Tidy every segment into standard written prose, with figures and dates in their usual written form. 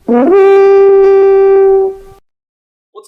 What's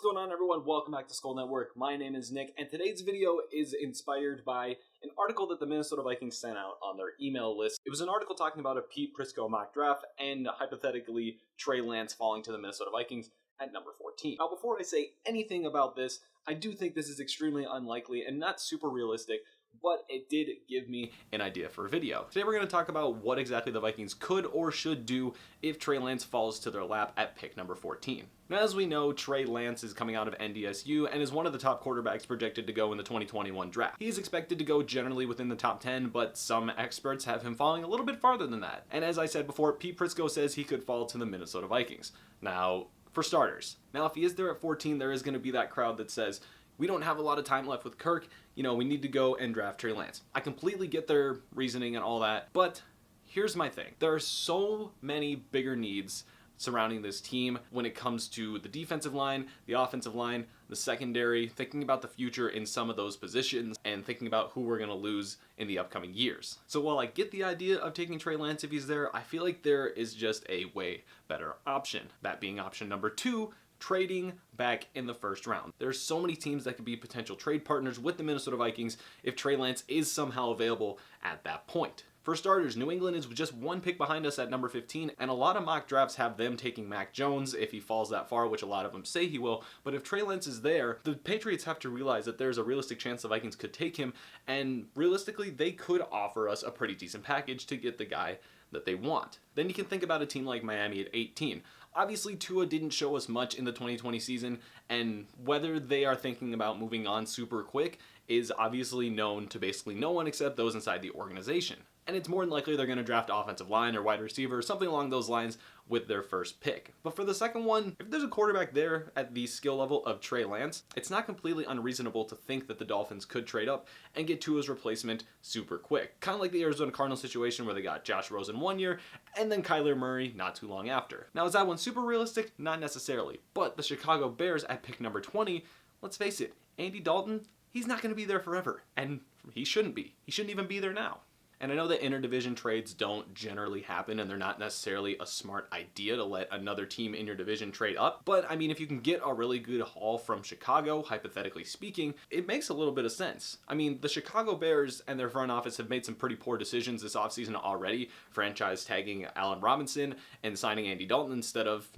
going on, everyone? Welcome back to Skull Network. My name is Nick, and today's video is inspired by an article that the Minnesota Vikings sent out on their email list. It was an article talking about a Pete Prisco mock draft and hypothetically Trey Lance falling to the Minnesota Vikings at number 14. Now, before I say anything about this, I do think this is extremely unlikely and not super realistic, but it did give me an idea for a video. Today we're going to talk about what exactly the Vikings could or should do if Trey Lance falls to their lap at pick number 14. Now, as we know, Trey Lance is coming out of NDSU and is one of the top quarterbacks projected to go in the 2021 draft. He is expected to go generally within the top 10, but some experts have him falling a little bit farther than that. And as I said before, Pete Prisco says he could fall to the Minnesota Vikings. Now, for starters, if he is there at 14, there is going to be that crowd that says, we don't have a lot of time left with Kirk, we need to go and draft Trey Lance. I completely get their reasoning and all that, but here's my thing. There are so many bigger needs surrounding this team when it comes to the defensive line, the offensive line, the secondary, thinking about the future in some of those positions, and thinking about who we're going to lose in the upcoming years. So while I get the idea of taking Trey Lance if he's there, I feel like there is just a way better option. That being option number 2, trading back in the first round. There's so many teams that could be potential trade partners with the Minnesota Vikings if Trey Lance is somehow available at that point. For starters, New England is just one pick behind us at number 15, and a lot of mock drafts have them taking Mac Jones if he falls that far, which a lot of them say he will. But if Trey Lance is there, the Patriots have to realize that there's a realistic chance the Vikings could take him, and realistically, they could offer us a pretty decent package to get the guy that they want. Then you can think about a team like Miami at 18. Obviously, Tua didn't show us much in the 2020 season, and whether they are thinking about moving on super quick is obviously known to basically no one except those inside the organization. And it's more than likely they're going to draft offensive line or wide receiver or something along those lines with their first pick. But for the second one, if there's a quarterback there at the skill level of Trey Lance, it's not completely unreasonable to think that the Dolphins could trade up and get Tua's replacement super quick. Kind of like the Arizona Cardinals situation where they got Josh Rosen 1 year and then Kyler Murray not too long after. Now, is that one super realistic? Not necessarily. But the Chicago Bears at pick number 20, let's face it, Andy Dalton, he's not going to be there forever. And he shouldn't be. He shouldn't even be there now. And I know that interdivision trades don't generally happen and they're not necessarily a smart idea to let another team in your division trade up. But I mean, if you can get a really good haul from Chicago, hypothetically speaking, it makes a little bit of sense. I mean, the Chicago Bears and their front office have made some pretty poor decisions this offseason already, franchise tagging Allen Robinson and signing Andy Dalton instead of,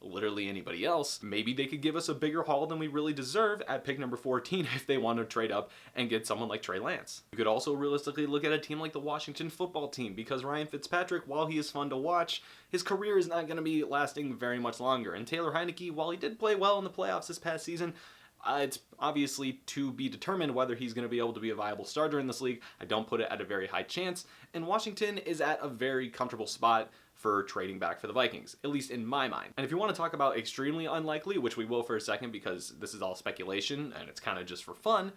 literally anybody else. Maybe they could give us a bigger haul than we really deserve at pick number 14 if they want to trade up and get someone like Trey Lance. You could also realistically look at a team like the Washington football team because Ryan Fitzpatrick, while he is fun to watch, his career is not going to be lasting very much longer. And Taylor Heineke, while he did play well in the playoffs this past season, it's obviously to be determined whether he's going to be able to be a viable starter in this league. I don't put it at a very high chance. And Washington is at a very comfortable spot for trading back for the Vikings, at least in my mind. And if you want to talk about extremely unlikely, which we will for a second because this is all speculation and it's kind of just for fun,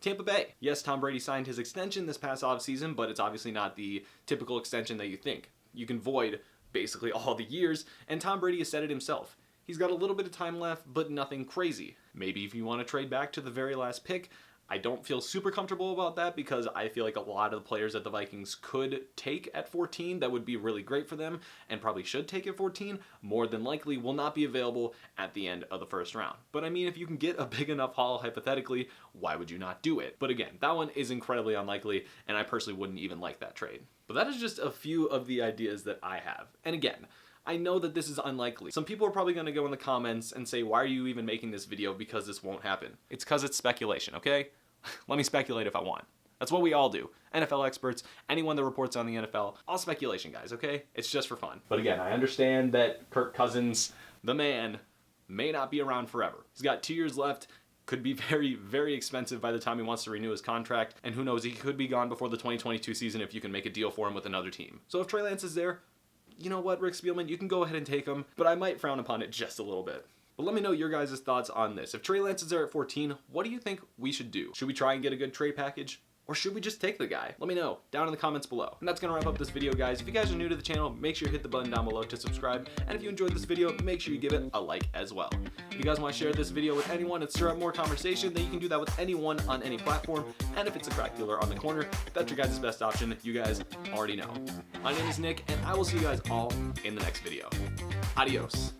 Tampa Bay. Yes, Tom Brady signed his extension this past offseason, but it's obviously not the typical extension that you think. You can void basically all the years, and Tom Brady has said it himself. He's got a little bit of time left, but nothing crazy. Maybe if you want to trade back to the very last pick, I don't feel super comfortable about that because I feel like a lot of the players that the Vikings could take at 14 that would be really great for them and probably should take at 14 more than likely will not be available at the end of the first round. But I mean, if you can get a big enough haul hypothetically, why would you not do it? But again, that one is incredibly unlikely and I personally wouldn't even like that trade. But that is just a few of the ideas that I have. And again, I know that this is unlikely. Some people are probably going to go in the comments and say, why are you even making this video because this won't happen? It's because it's speculation, okay? Let me speculate if I want. That's what we all do. NFL experts, anyone that reports on the NFL, all speculation, guys, okay? It's just for fun. But again, I understand that Kirk Cousins, the man, may not be around forever. He's got 2 years left. Could be very, very expensive by the time he wants to renew his contract. And who knows, he could be gone before the 2022 season if you can make a deal for him with another team. So if Trey Lance is there, you know what, Rick Spielman, you can go ahead and take him, but I might frown upon it just a little bit. But let me know your guys' thoughts on this. If Trey Lance is there at 14, what do you think we should do? Should we try and get a good trade package? Or should we just take the guy? Let me know down in the comments below. And that's gonna wrap up this video, guys. If you guys are new to the channel, make sure you hit the button down below to subscribe. And if you enjoyed this video, make sure you give it a like as well. If you guys want to share this video with anyone and stir up more conversation, then you can do that with anyone on any platform. And if it's a crack dealer on the corner, that's your guys' best option. You guys already know. My name is Nick, and I will see you guys all in the next video. Adios.